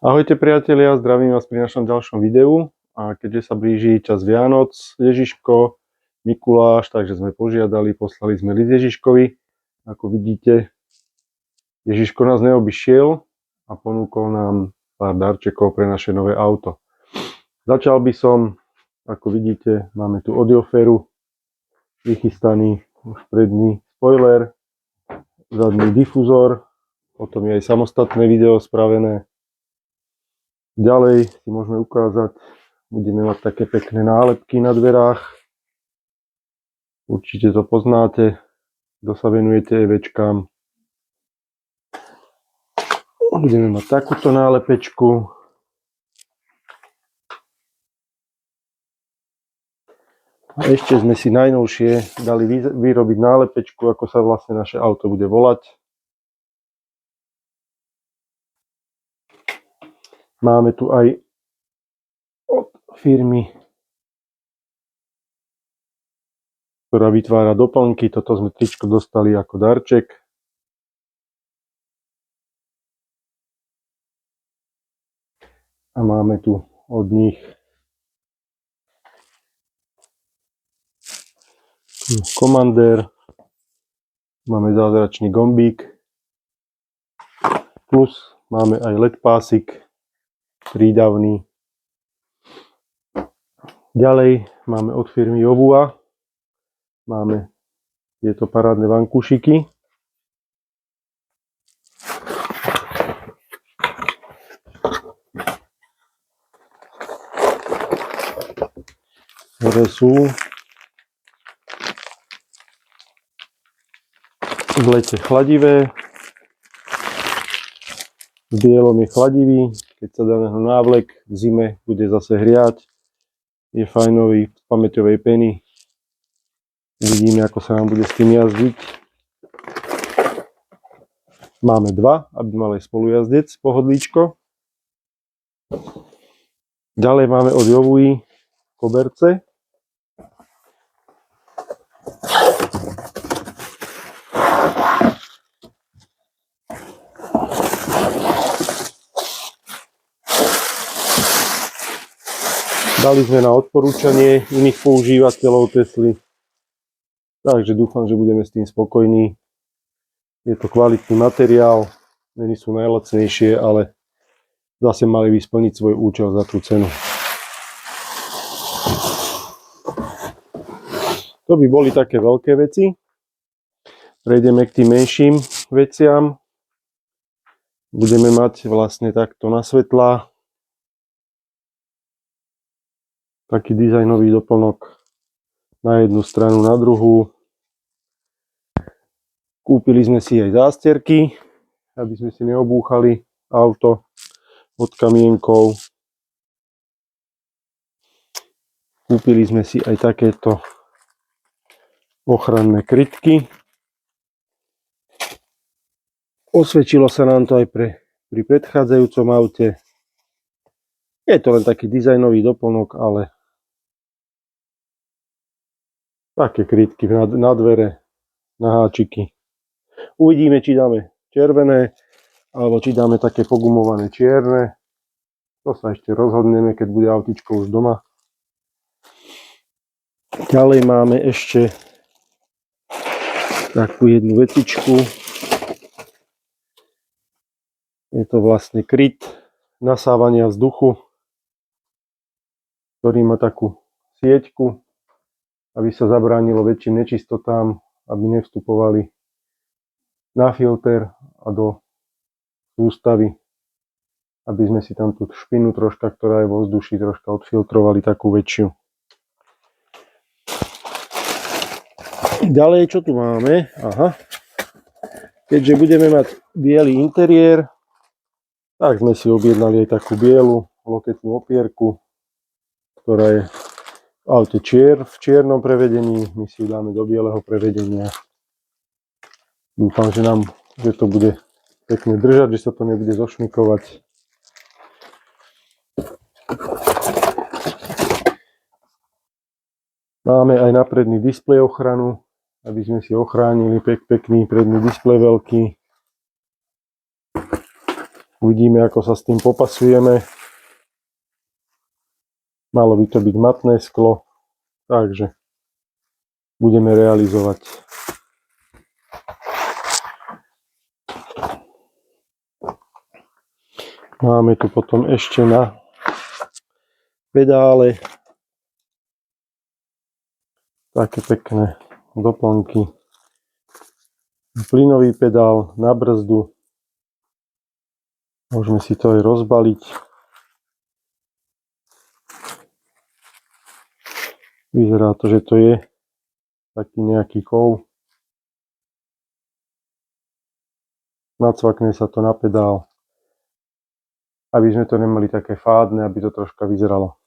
Ahojte priatelia, zdravím vás pri našom ďalšom videu a keďže sa blíži čas Vianoc, Ježiško, Mikuláš, takže sme poslali sme list Ježiškovi. Ako vidíte, Ježiško nás neobyšiel a ponúkol nám pár darčekov pre naše nové auto. Začal by som, ako vidíte, máme tu audioféru, vychystaný už predný spoiler, zadný difuzor, potom je aj samostatné video spravené. Ďalej si môžeme ukázať, budeme mať také pekné nálepky na dverách. Určite to poznáte, kto sa venujete EVčkám. Budeme mať takúto nálepečku. A ešte sme si najnovšie dali vyrobiť nálepečku, ako sa vlastne naše auto bude volať. Máme tu aj od firmy, ktorá vytvára doplnky. Toto sme tričko dostali ako darček. A máme tu od nich komandér. Máme zázračný gombík. Plus máme aj LED pásik. Prídavný. Ďalej máme od firmy Jovua. Máme tieto parádne vankúšiky. Ktoré sú v lete chladivé. V bielom je chladivý. Keď sa dá na návlek, v zime bude zase hriať. Je fajnový, z pamäťovej peny. Uvidíme, ako sa nám bude s tým jazdiť. Máme dva, aby mal aj spolujazdec, pohodlíčko. Ďalej máme od Jovui koberce. Dali sme na odporúčanie iných používateľov Tesly. Takže dúfam, že budeme s tým spokojní. Je to kvalitný materiál. Není sú najlacnejšie, ale zase mali by splniť svoj účel za tú cenu. To by boli také veľké veci. Prejdeme k tým menším veciam. Budeme mať vlastne takto na svetlá. Taký dizajnový doplnok na jednu stranu, na druhú. Kúpili sme si aj zásterky, aby sme si neobúchali auto od kamienkov. Kúpili sme si aj takéto ochranné krytky. Osvedčilo sa nám to aj pri predchádzajúcom aute. Je to len taký dizajnový doplnok, ale také krytky na dvere, na háčiky. Uvidíme, či dáme červené, alebo či dáme také pogumované čierne. To sa ešte rozhodneme, keď bude autičko už doma. Ďalej máme ešte takú jednu vecičku. Je to vlastne kryt nasávania vzduchu, ktorý má takú sieťku, aby sa zabránilo väčším nečistotám, aby nevstupovali na filter a do sústavy, aby sme si tam tú špinu troška, ktorá je vo vzduchu, troška odfiltrovali takú väčšiu. Ďalej, čo tu máme? Aha. Keďže budeme mať biely interiér, tak sme si objednali aj takú bielu loketnú opierku, ktorá je v aute v čiernom prevedení. My si ju dáme do bieleho prevedenia. Dúfam, že to bude pekne držať, že sa to nebude zošmikovať. Máme aj na predný displej ochranu, aby sme si ochránili pekný predný displej veľký. Uvidíme, ako sa s tým popasujeme. Malo by to byť matné sklo, takže budeme realizovať. Máme tu potom ešte na pedále také pekné doplnky. Plynový pedál na brzdu. Môžeme si to aj rozbaliť. Vyzerá to, že to je taký nejaký kov. Nacvakne sa to na pedál, aby sme to nemali také fádne, aby to troška vyzeralo.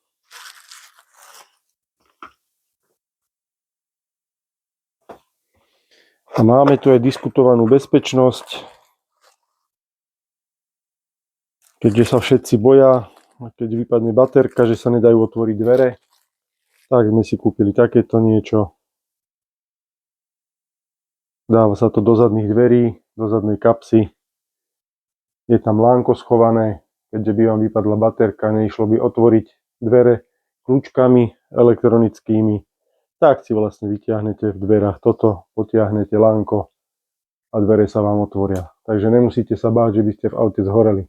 A máme tu aj diskutovanú bezpečnosť. Keďže sa všetci boja, keď vypadne baterka, že sa nedajú otvoriť dvere, tak sme si kúpili takéto niečo. Dáva sa to do zadných dverí, do zadnej kapsy. Je tam lánko schované, keďže by vám vypadla baterka, neišlo by otvoriť dvere kľúčkami elektronickými, tak si vlastne vyťahnete v dverách toto, potiahnete lánko a dvere sa vám otvoria. Takže nemusíte sa báť, že by ste v aute zhoreli.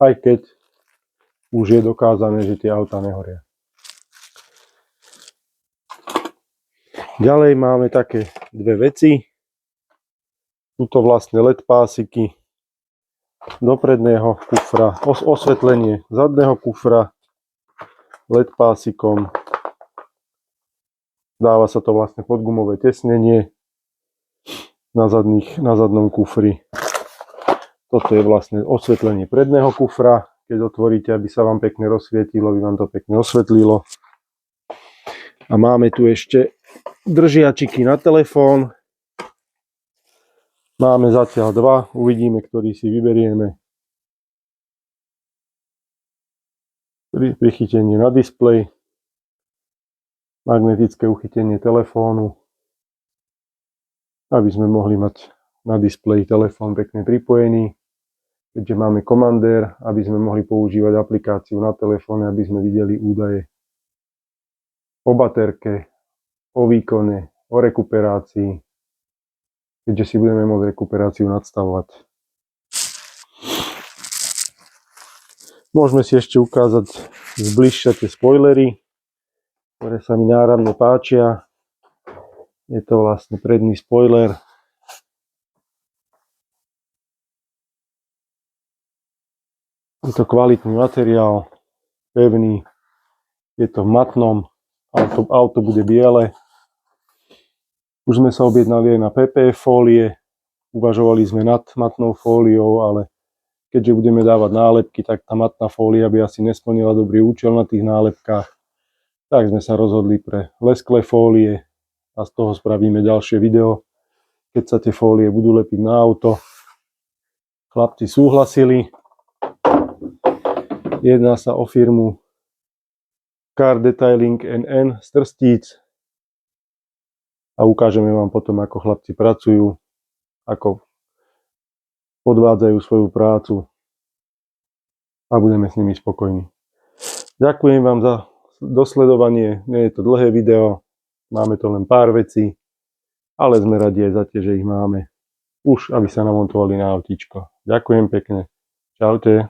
Aj keď už je dokázané, že tie autá nehoria. Ďalej máme také dve veci. Tuto vlastne LED pásiky do predného kufra, osvetlenie zadného kufra LED pásikom. Dáva sa to vlastne pod gumové tesnenie na zadnom kufri. Toto je vlastne osvetlenie predného kufra. Keď otvoríte, aby sa vám pekne rozsvietilo, aby vám to pekne osvetlilo. A máme tu ešte držiačiky na telefón. Máme zatiaľ dva, uvidíme, ktorý si vyberieme. Prichytenie na displej. Magnetické uchytenie telefónu, aby sme mohli mať na displeji telefón pekne pripojený, keďže máme komandér, aby sme mohli používať aplikáciu na telefóne, aby sme videli údaje o baterke, o výkone, o rekuperácii, keďže si budeme môcť rekuperáciu nadstavovať. Môžeme si ešte ukázať zbližšia tie spoilery, ktoré sa mi náramne páčia. Je to vlastne predný spoiler. Je to kvalitný materiál, pevný. Je to v matnom, auto bude biele. Už sme sa objednali aj na PPF fólie. Uvažovali sme nad matnou fóliou, ale keďže budeme dávať nálepky, tak tá matná fólia by asi nesplnila dobrý účel na tých nálepkách. Tak sme sa rozhodli pre lesklé fólie a z toho spravíme ďalšie video, keď sa tie fólie budú lepiť na auto. Chlapci súhlasili. Jedná sa o firmu Car Detailing NN z Trstíc a ukážeme vám potom, ako chlapci pracujú, ako odvádzajú svoju prácu a budeme s nimi spokojní. Ďakujem vám za dosledovanie, nie je to dlhé video, máme to len pár vecí, ale sme radi aj za tie, že ich máme už, aby sa namontovali na autíčko. Ďakujem pekne. Čaute.